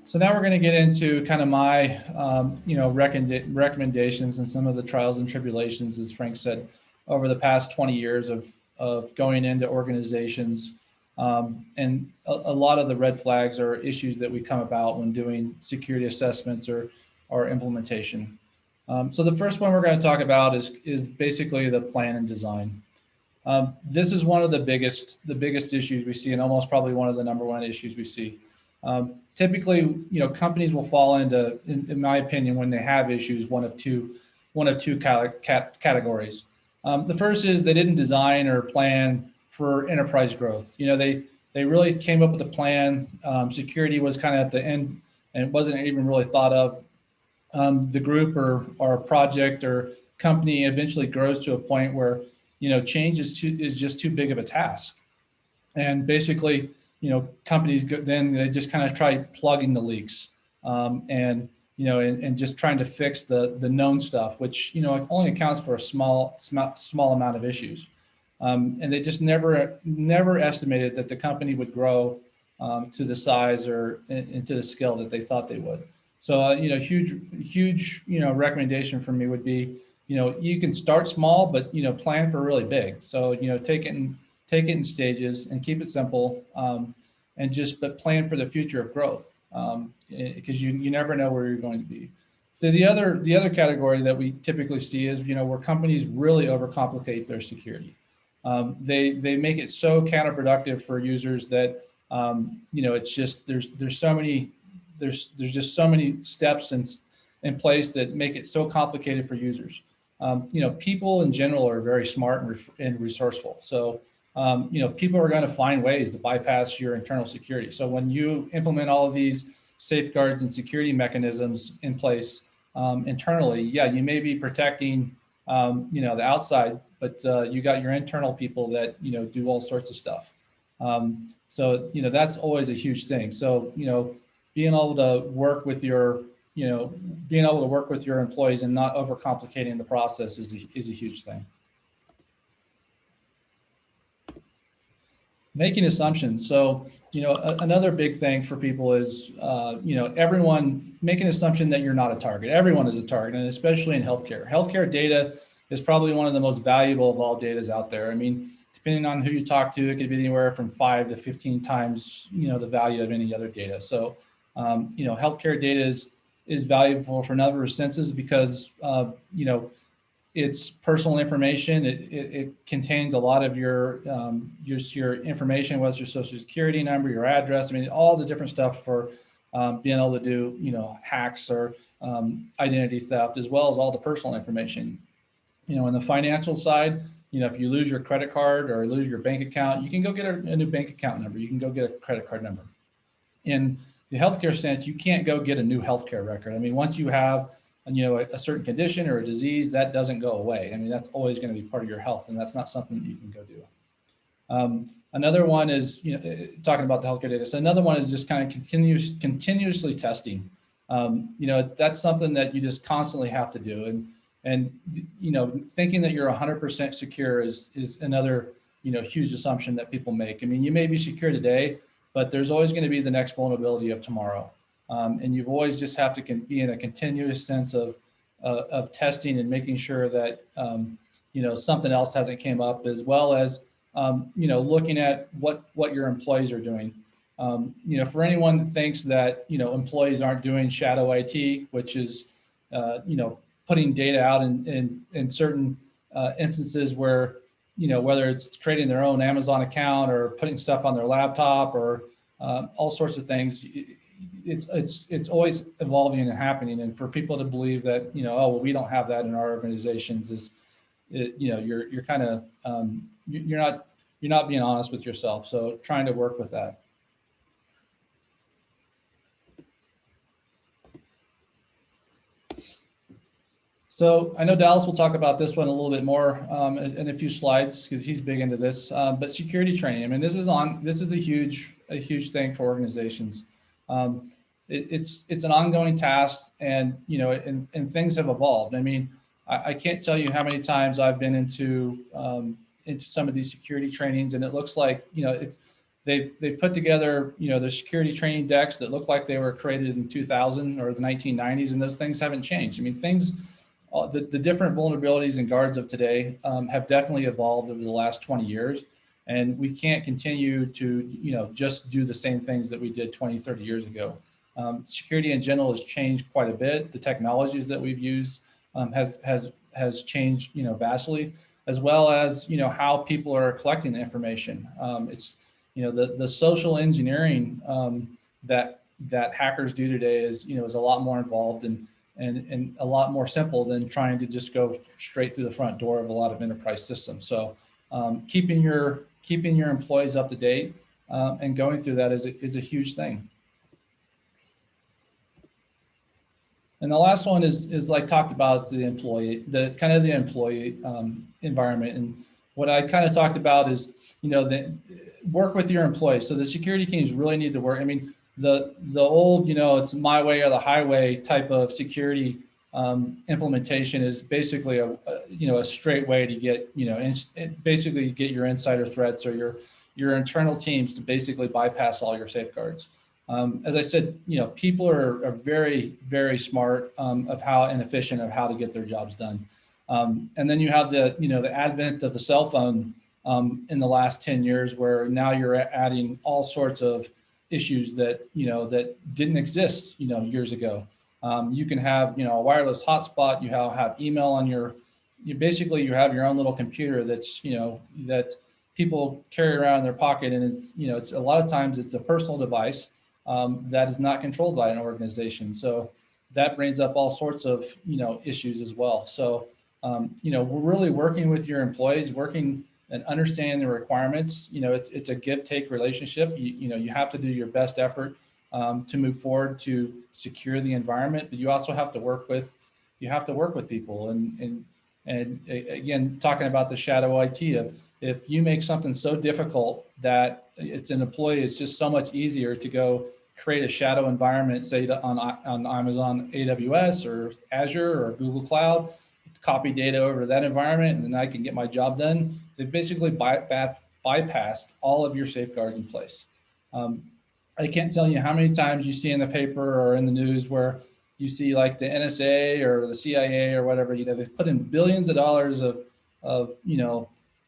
So now we're going to get into kind of my, recommendations and some of the trials and tribulations, as Frank said, over the past 20 years of going into organizations. And a lot of the red flags or issues that we come about when doing security assessments or implementation. So the first one we're going to talk about is basically the plan and design. This is one of the biggest issues we see, and almost probably one of the number one issues we see. Typically, companies will fall into, in my opinion, when they have issues, one of two categories. The first is they didn't design or plan for enterprise growth. They really came up with a plan. Security was kind of at the end and wasn't even really thought of. The group or project or company eventually grows to a point where change is just too big of a task, and basically companies then they just kind of try plugging the leaks, and just trying to fix the known stuff, which only accounts for a small amount of issues, and they just never estimated that the company would grow to the size or into the scale that they thought they would. So huge recommendation from me would be you can start small, but plan for really big. So take it in stages and keep it simple, but plan for the future of growth, because you never know where you're going to be. So the other category that we typically see is where companies really overcomplicate their security. They make it so counterproductive for users that it's just there's just so many steps in place that make it so complicated for users. People in general are very smart and resourceful. So, people are going to find ways to bypass your internal security. So when you implement all of these safeguards and security mechanisms in place internally, yeah, you may be protecting, the outside, but you got your internal people that, do all sorts of stuff. So, that's always a huge thing. So, being able to work with your employees and not overcomplicating the process is a huge thing. Making assumptions. So, another big thing for people is, everyone making an assumption that you're not a target. Everyone is a target, and especially in healthcare. Healthcare data is probably one of the most valuable of all data out there. I mean, depending on who you talk to, it could be anywhere from 5 to 15 times, the value of any other data. So, healthcare data is valuable for a number of senses because, it's personal information. It contains a lot of your information, whether it's your social security number, your address. I mean, all the different stuff for being able to do, hacks or identity theft, as well as all the personal information. On the financial side, if you lose your credit card or lose your bank account, you can go get a new bank account number. You can go get a credit card number. In the healthcare sense, you can't go get a new healthcare record. I mean, once you have a certain condition or a disease, that doesn't go away. I mean, that's always going to be part of your health, and that's not something that you can go do. Another one is, talking about the healthcare data. So another one is just kind of continuously testing. That's something that you just constantly have to do. And thinking that you're 100% secure is another, huge assumption that people make. I mean, you may be secure today, but there's always going to be the next vulnerability of tomorrow. And you've always just have to be in a continuous sense of testing and making sure that, something else hasn't came up, as well as, looking at what your employees are doing. For anyone that thinks that, employees aren't doing shadow IT, which is, putting data out in certain instances where, whether it's creating their own Amazon account or putting stuff on their laptop or all sorts of things, it's always evolving and happening. And for people to believe that, oh, well, we don't have that in our organizations you're kind of, you're not being honest with yourself. So trying to work with that. So I know Dallas will talk about this one a little bit more in a few slides because he's big into this. But security training, I mean, this is a huge thing for organizations. It's an ongoing task, and and things have evolved. I mean, I can't tell you how many times I've been into some of these security trainings, and it looks like they've put together, the security training decks that look like they were created in 2000 or the 1990s, and those things haven't changed. I mean, the different vulnerabilities and guards of today have definitely evolved over the last 20 years. And we can't continue to, just do the same things that we did 20, 30 years ago. Security in general has changed quite a bit. The technologies that we've used has changed, vastly, as well as, how people are collecting the information. It's, the social engineering that hackers do today is a lot more involved and a lot more simple than trying to just go straight through the front door of a lot of enterprise systems. So keeping your employees up to date and going through that is a huge thing. And the last one is like talked about, it's the employee environment. And what I kind of talked about is, work with your employees. So the security teams really need to work. I mean, the old, it's my way or the highway type of security implementation is basically a straight way to get, basically get your insider threats or your internal teams to basically bypass all your safeguards. As I said, people are very, very smart of how inefficient of how to get their jobs done. And then you have the advent of the cell phone in the last 10 years, where now you're adding all sorts of issues that didn't exist years ago. You can have a wireless hotspot. You have email on you have your own little computer that's that people carry around in their pocket, and it's a lot of times it's a personal device that is not controlled by an organization. So that brings up all sorts of issues as well. So we're really working with your employees, working and understanding the requirements. It's a give-take relationship. You have to do your best effort to move forward to secure the environment, but you also have to work with people. And again, talking about the shadow IT, if you make something so difficult that it's an employee, it's just so much easier to go create a shadow environment, say on Amazon AWS or Azure or Google Cloud, copy data over to that environment, and then I can get my job done. They've basically bypassed all of your safeguards in place. I can't tell you how many times you see in the paper or in the news where you see like the NSA or the CIA or whatever, they've put in billions of dollars of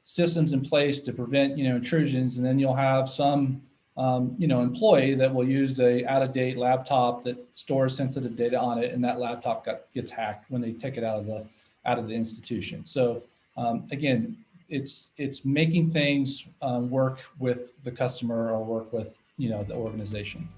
systems in place to prevent, intrusions. And then you'll have some, employee that will use a out-of-date laptop that stores sensitive data on it, and that laptop gets hacked when they take it out of the institution. So again, it's making things work with the customer or work with the organization.